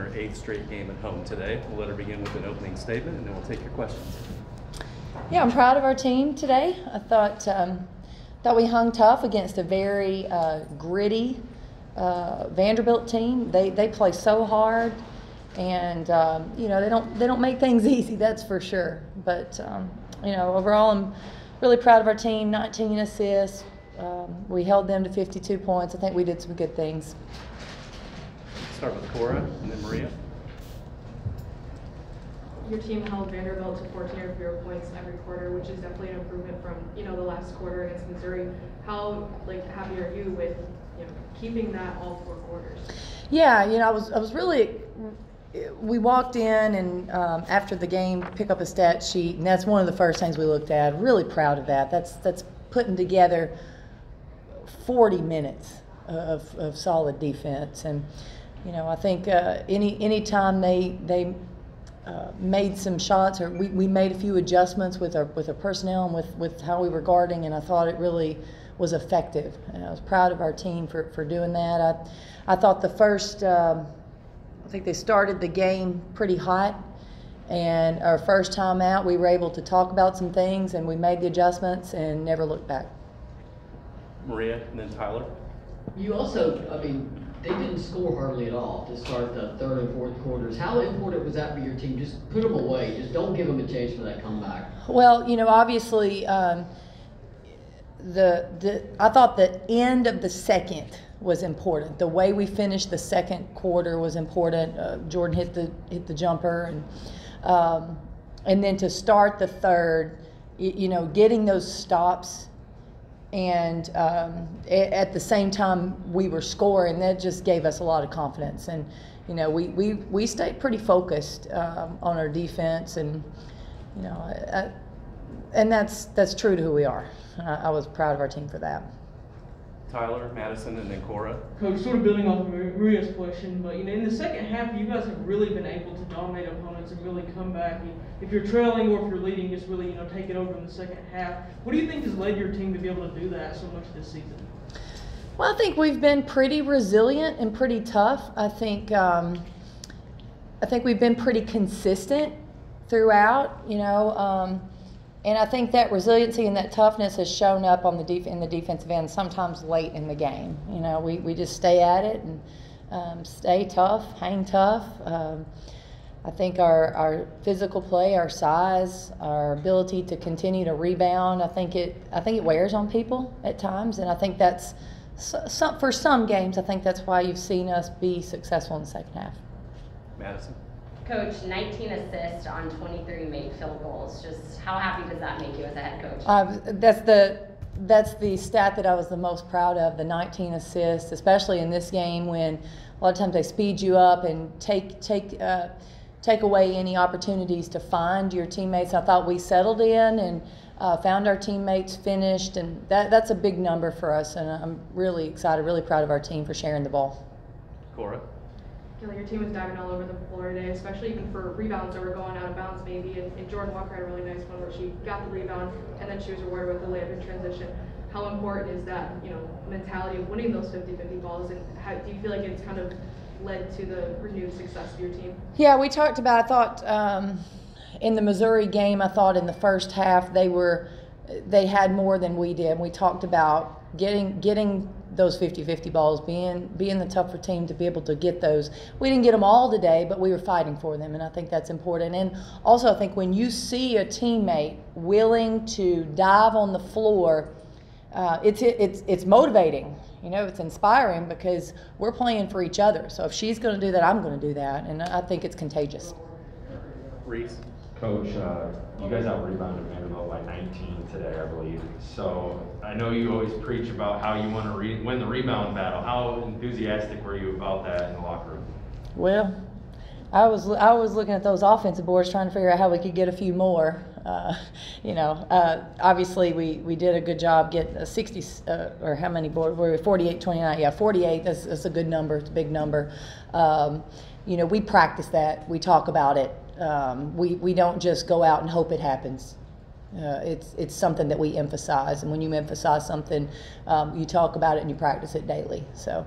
Our 8th straight game at home today. We'll let her begin with an opening statement, and then we'll take your questions. Yeah, I'm proud of our team today. I thought we hung tough against a very gritty Vanderbilt team. They play so hard, and they don't make things easy. That's for sure. But overall, I'm really proud of our team. 19 assists. We held them to 52 points. I think we did some good things. Start with Cora and then Maria. Your team held Vanderbilt to 14 or fewer points every quarter, which is definitely an improvement from the last quarter against Missouri. How happy are you with keeping that all 4 quarters? Yeah, I was really. We walked in and after the game, pick up a stat sheet, and that's one of the first things we looked at. Really proud of that. That's putting together 40 minutes of solid defense, and I think any time they made some shots, or we made a few adjustments with our personnel and with how we were guarding, and I thought it really was effective. And I was proud of our team for doing that. I thought the first, I think they started the game pretty hot, and our first time out we were able to talk about some things, and we made the adjustments and never looked back. Maria and then Tyler. You also, they didn't score hardly at all to start the 3rd and 4th quarters. How important was that for your team? Just put them away. Just don't give them a chance for that comeback. Well, obviously, I thought the end of the second was important. The way we finished the second quarter was important. Jordan hit the jumper, and then to start the third, getting those stops. And at the same time we were scoring, that just gave us a lot of confidence. And we stayed pretty focused on our defense, and and that's true to who we are. I was proud of our team for that. Tyler, Madison, and then Cora. Coach, sort of building off of Maria's question, but in the second half, you guys have really been able to dominate opponents and really come back. If you're trailing or if you're leading, just really take it over in the second half. What do you think has led your team to be able to do that so much this season? Well, I think we've been pretty resilient and pretty tough. I think we've been pretty consistent throughout. And I think that resiliency and that toughness has shown up on in the defensive end sometimes late in the game. We just stay at it and stay tough, hang tough. I think our physical play, our size, our ability to continue to rebound, I think it wears on people at times, and I think that's for some games. I think that's why you've seen us be successful in the second half. Madison. Coach, 19 assists on 23 made field goals. Just how happy does that make you as a head coach? That's the stat that I was the most proud of, the 19 assists, especially in this game when a lot of times they speed you up and take away any opportunities to find your teammates. I thought we settled in and found our teammates, finished, and that's a big number for us, and I'm really excited, really proud of our team for sharing the ball. Cora. Kellie, your team was diving all over the floor today, especially even for rebounds that were going out of bounds maybe, and Jordan Walker had a really nice one where she got the rebound and then she was rewarded with the layup in transition. How important is that, mentality of winning those 50-50 balls, and how do you feel like it's kind of led to the renewed success of your team? Yeah, we talked about, I thought in the Missouri game, I thought in the first half they had more than we did. We talked about getting those 50-50 balls, being the tougher team to be able to get those. We didn't get them all today, but we were fighting for them, and I think that's important. And also I think when you see a teammate willing to dive on the floor, it's motivating. It's inspiring because we're playing for each other. So if she's going to do that, I'm going to do that, and I think it's contagious. Reese. Coach, you guys out-rebounded Vanderbilt by 19 today, I believe. So I know you always preach about how you want to win the rebound battle. How enthusiastic were you about that in the locker room? Well, I was looking at those offensive boards trying to figure out how we could get a few more. Obviously we did a good job getting a 60, or how many boards were we? 48, 29. Yeah, 48. That's a good number. It's a big number. We practice that. We talk about it. We don't just go out and hope it happens. It's something that we emphasize, and when you emphasize something, you talk about it and you practice it daily. So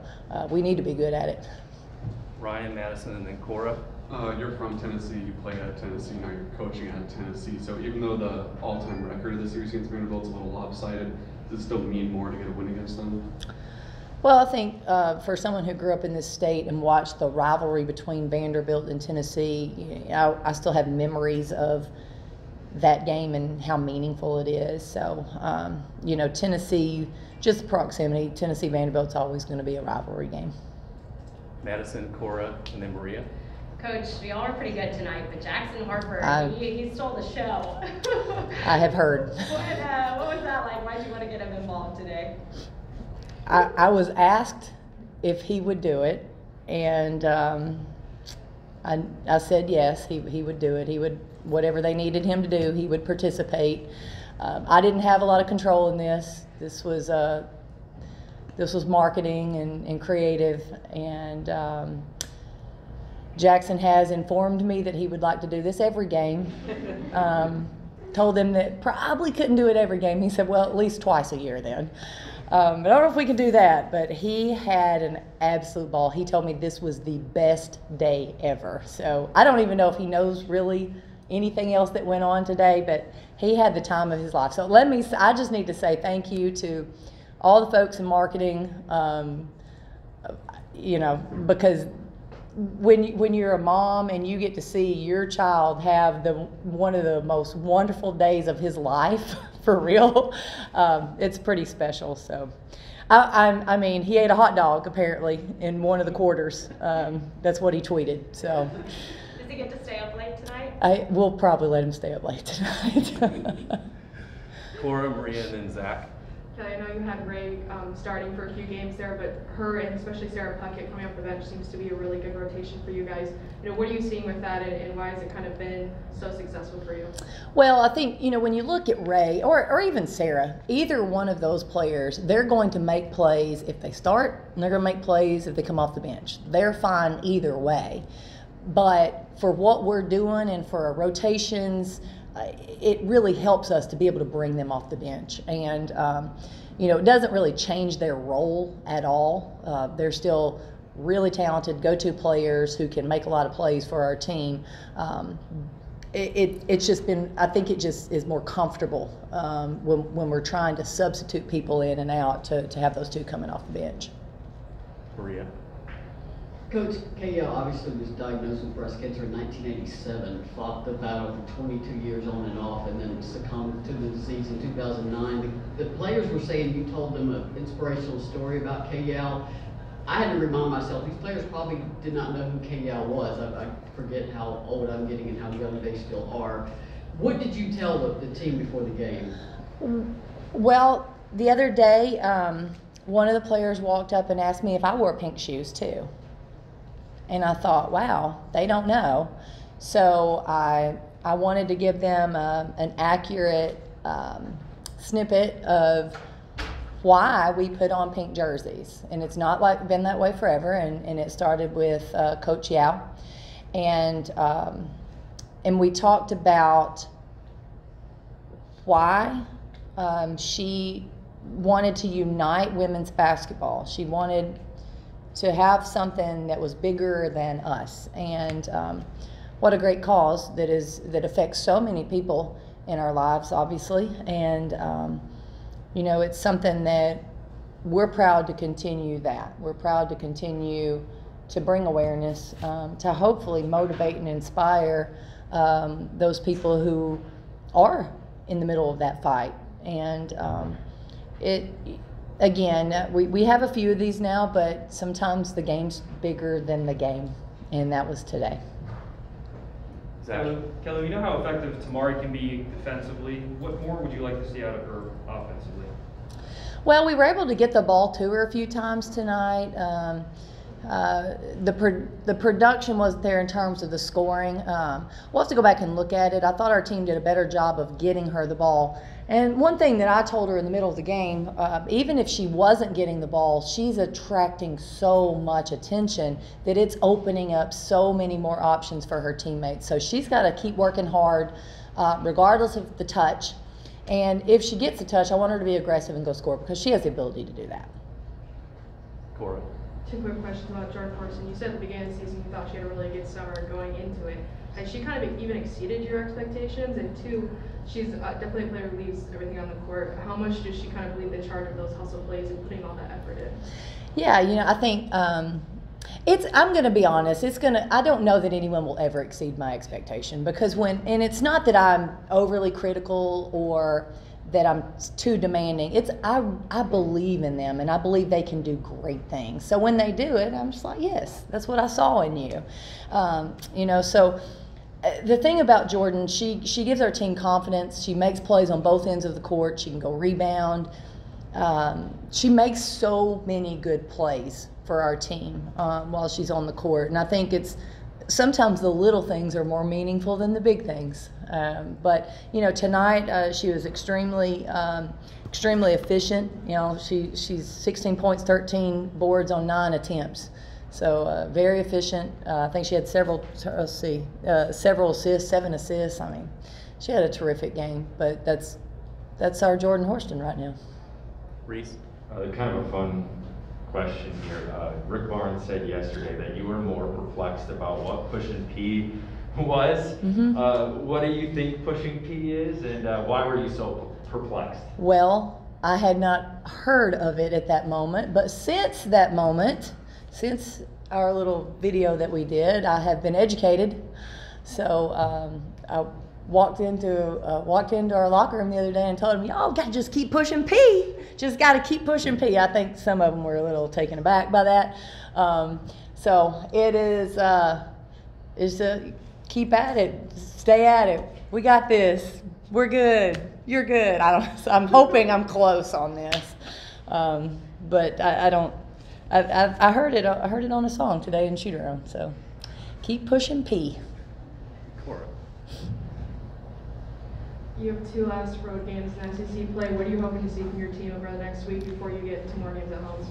we need to be good at it. Ryan, Madison, and then Cora. You're from Tennessee, you play at Tennessee, now you're coaching at Tennessee. So even though the all-time record of the series against Vanderbilt is a little lopsided, does it still mean more to get a win against them? Well, I think for someone who grew up in this state and watched the rivalry between Vanderbilt and Tennessee, I still have memories of that game and how meaningful it is. So, Tennessee, just proximity, Tennessee-Vanderbilt's always going to be a rivalry game. Madison, Cora, and then Maria. Coach, y'all are pretty good tonight, but Jackson Harper, he stole the show. I have heard. What was that like? Why'd you want to get him involved today? I was asked if he would do it, and I said yes, he would do it. He would, whatever they needed him to do, he would participate. I didn't have a lot of control in this. This was marketing and creative, and Jackson has informed me that he would like to do this every game. Told him that probably couldn't do it every game. He said, well, at least twice a year then. But I don't know if we can do that, but he had an absolute ball. He told me this was the best day ever. So I don't even know if he knows really anything else that went on today, but he had the time of his life. So I just need to say thank you to all the folks in marketing, because when you're a mom and you get to see your child have one of the most wonderful days of his life, for real, it's pretty special. So, I mean, he ate a hot dog apparently in one of the quarters. That's what he tweeted. So, does he get to stay up late tonight? We'll probably let him stay up late tonight. Cora, Maria, and then Zach. Kelly, I know you had Ray starting for a few games there, but her and especially Sarah Puckett coming off the bench seems to be a really good rotation for you guys. What are you seeing with that, and why has it kind of been so successful for you? Well, I think, when you look at Ray or even Sarah, either one of those players, they're going to make plays if they start, and they're going to make plays if they come off the bench. They're fine either way. But for what we're doing and for our rotations, it really helps us to be able to bring them off the bench. And, it doesn't really change their role at all. They're still really talented go-to players who can make a lot of plays for our team. It's just been, I think it just is more comfortable when we're trying to substitute people in and out to have those two coming off the bench. Maria. Coach Kellie obviously was diagnosed with breast cancer in 1987, fought the battle for 22 years on and off, and then succumbed to the disease in 2009. The players were saying you told them an inspirational story about Kellie. I had to remind myself, these players probably did not know who Kellie was. I forget how old I'm getting and how young they still are. What did you tell the team before the game? Well, the other day, one of the players walked up and asked me if I wore pink shoes too. And I thought, wow, they don't know. So I wanted to give them an accurate snippet of why we put on pink jerseys. And it's not been that way forever. And it started with Coach Yao. And we talked about why she wanted to unite women's basketball. She wanted to have something that was bigger than us, and what a great cause that affects so many people in our lives, obviously. And it's something that we're proud to continue. We're proud to continue to bring awareness, to hopefully motivate and inspire those people who are in the middle of that fight. And Again, we have a few of these now, but sometimes the game's bigger than the game, and that was today. Zach. Kellie, we know how effective Tamari can be defensively. What more would you like to see out of her offensively? Well, we were able to get the ball to her a few times tonight. The production wasn't there in terms of the scoring. We'll have to go back and look at it. I thought our team did a better job of getting her the ball. And one thing that I told her in the middle of the game, even if she wasn't getting the ball, she's attracting so much attention that it's opening up so many more options for her teammates. So she's got to keep working hard, regardless of the touch. And if she gets the touch, I want her to be aggressive and go score, because she has the ability to do that. Cora. Two quick questions about Jordan Horson. You said at the beginning of the season you thought she had a really good summer going into it. Has she kind of even exceeded your expectations? And two, she's definitely a player who leaves everything on the court. How much does she kind of lead the charge of those hustle plays and putting all that effort in? Yeah, I think I'm going to be honest. I don't know that anyone will ever exceed my expectation, because and it's not that I'm overly critical or that I'm too demanding. I believe in them, and I believe they can do great things. So when they do it, I'm just like, yes, that's what I saw in you. So the thing about Jordan, she gives our team confidence. She makes plays on both ends of the court. She can go rebound. She makes so many good plays for our team while she's on the court, and I think sometimes the little things are more meaningful than the big things. But tonight she was extremely efficient. She's 16 points, 13 boards on 9 attempts. So very efficient. I think she had several assists, 7 assists. I mean, she had a terrific game. But that's our Jordan Horston right now. Reese? Kind of a fun question here. Rick Barnes said yesterday that you were more perplexed about what pushing P was. Mm-hmm. What do you think pushing P is, and why were you so perplexed? Well, I had not heard of it at that moment, but since that moment, since our little video that we did, I have been educated. So I walked into our locker room the other day and told them, y'all got to just keep pushing P. Just got to keep pushing P. I think some of them were a little taken aback by that. So it is to keep at it, stay at it. We got this. We're good. You're good. I'm hoping I'm close on this, but I don't. I heard it. I heard it on a song today in shoot around. So keep pushing P. Cora? You have 2 last road games in SEC play. What are you hoping to see from your team over the next week before you get 2 more games at home?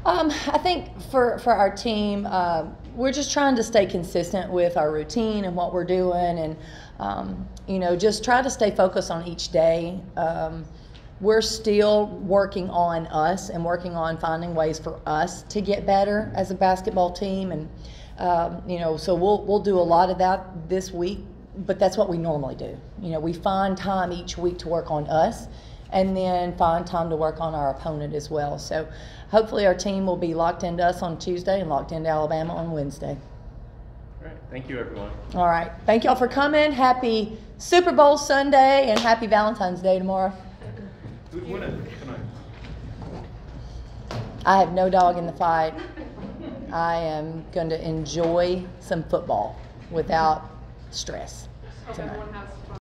I think for our team, we're just trying to stay consistent with our routine and what we're doing, and just try to stay focused on each day. We're still working on us and working on finding ways for us to get better as a basketball team, and so we'll do a lot of that this week. But that's what we normally do. We find time each week to work on us, and then find time to work on our opponent as well. So hopefully our team will be locked into us on Tuesday and locked into Alabama on Wednesday. All right. Thank you, everyone. All right. Thank y'all for coming. Happy Super Bowl Sunday and happy Valentine's Day tomorrow. Who's winning tonight? I have no dog in the fight. I am going to enjoy some football without stress Hope tonight. everyone has fun.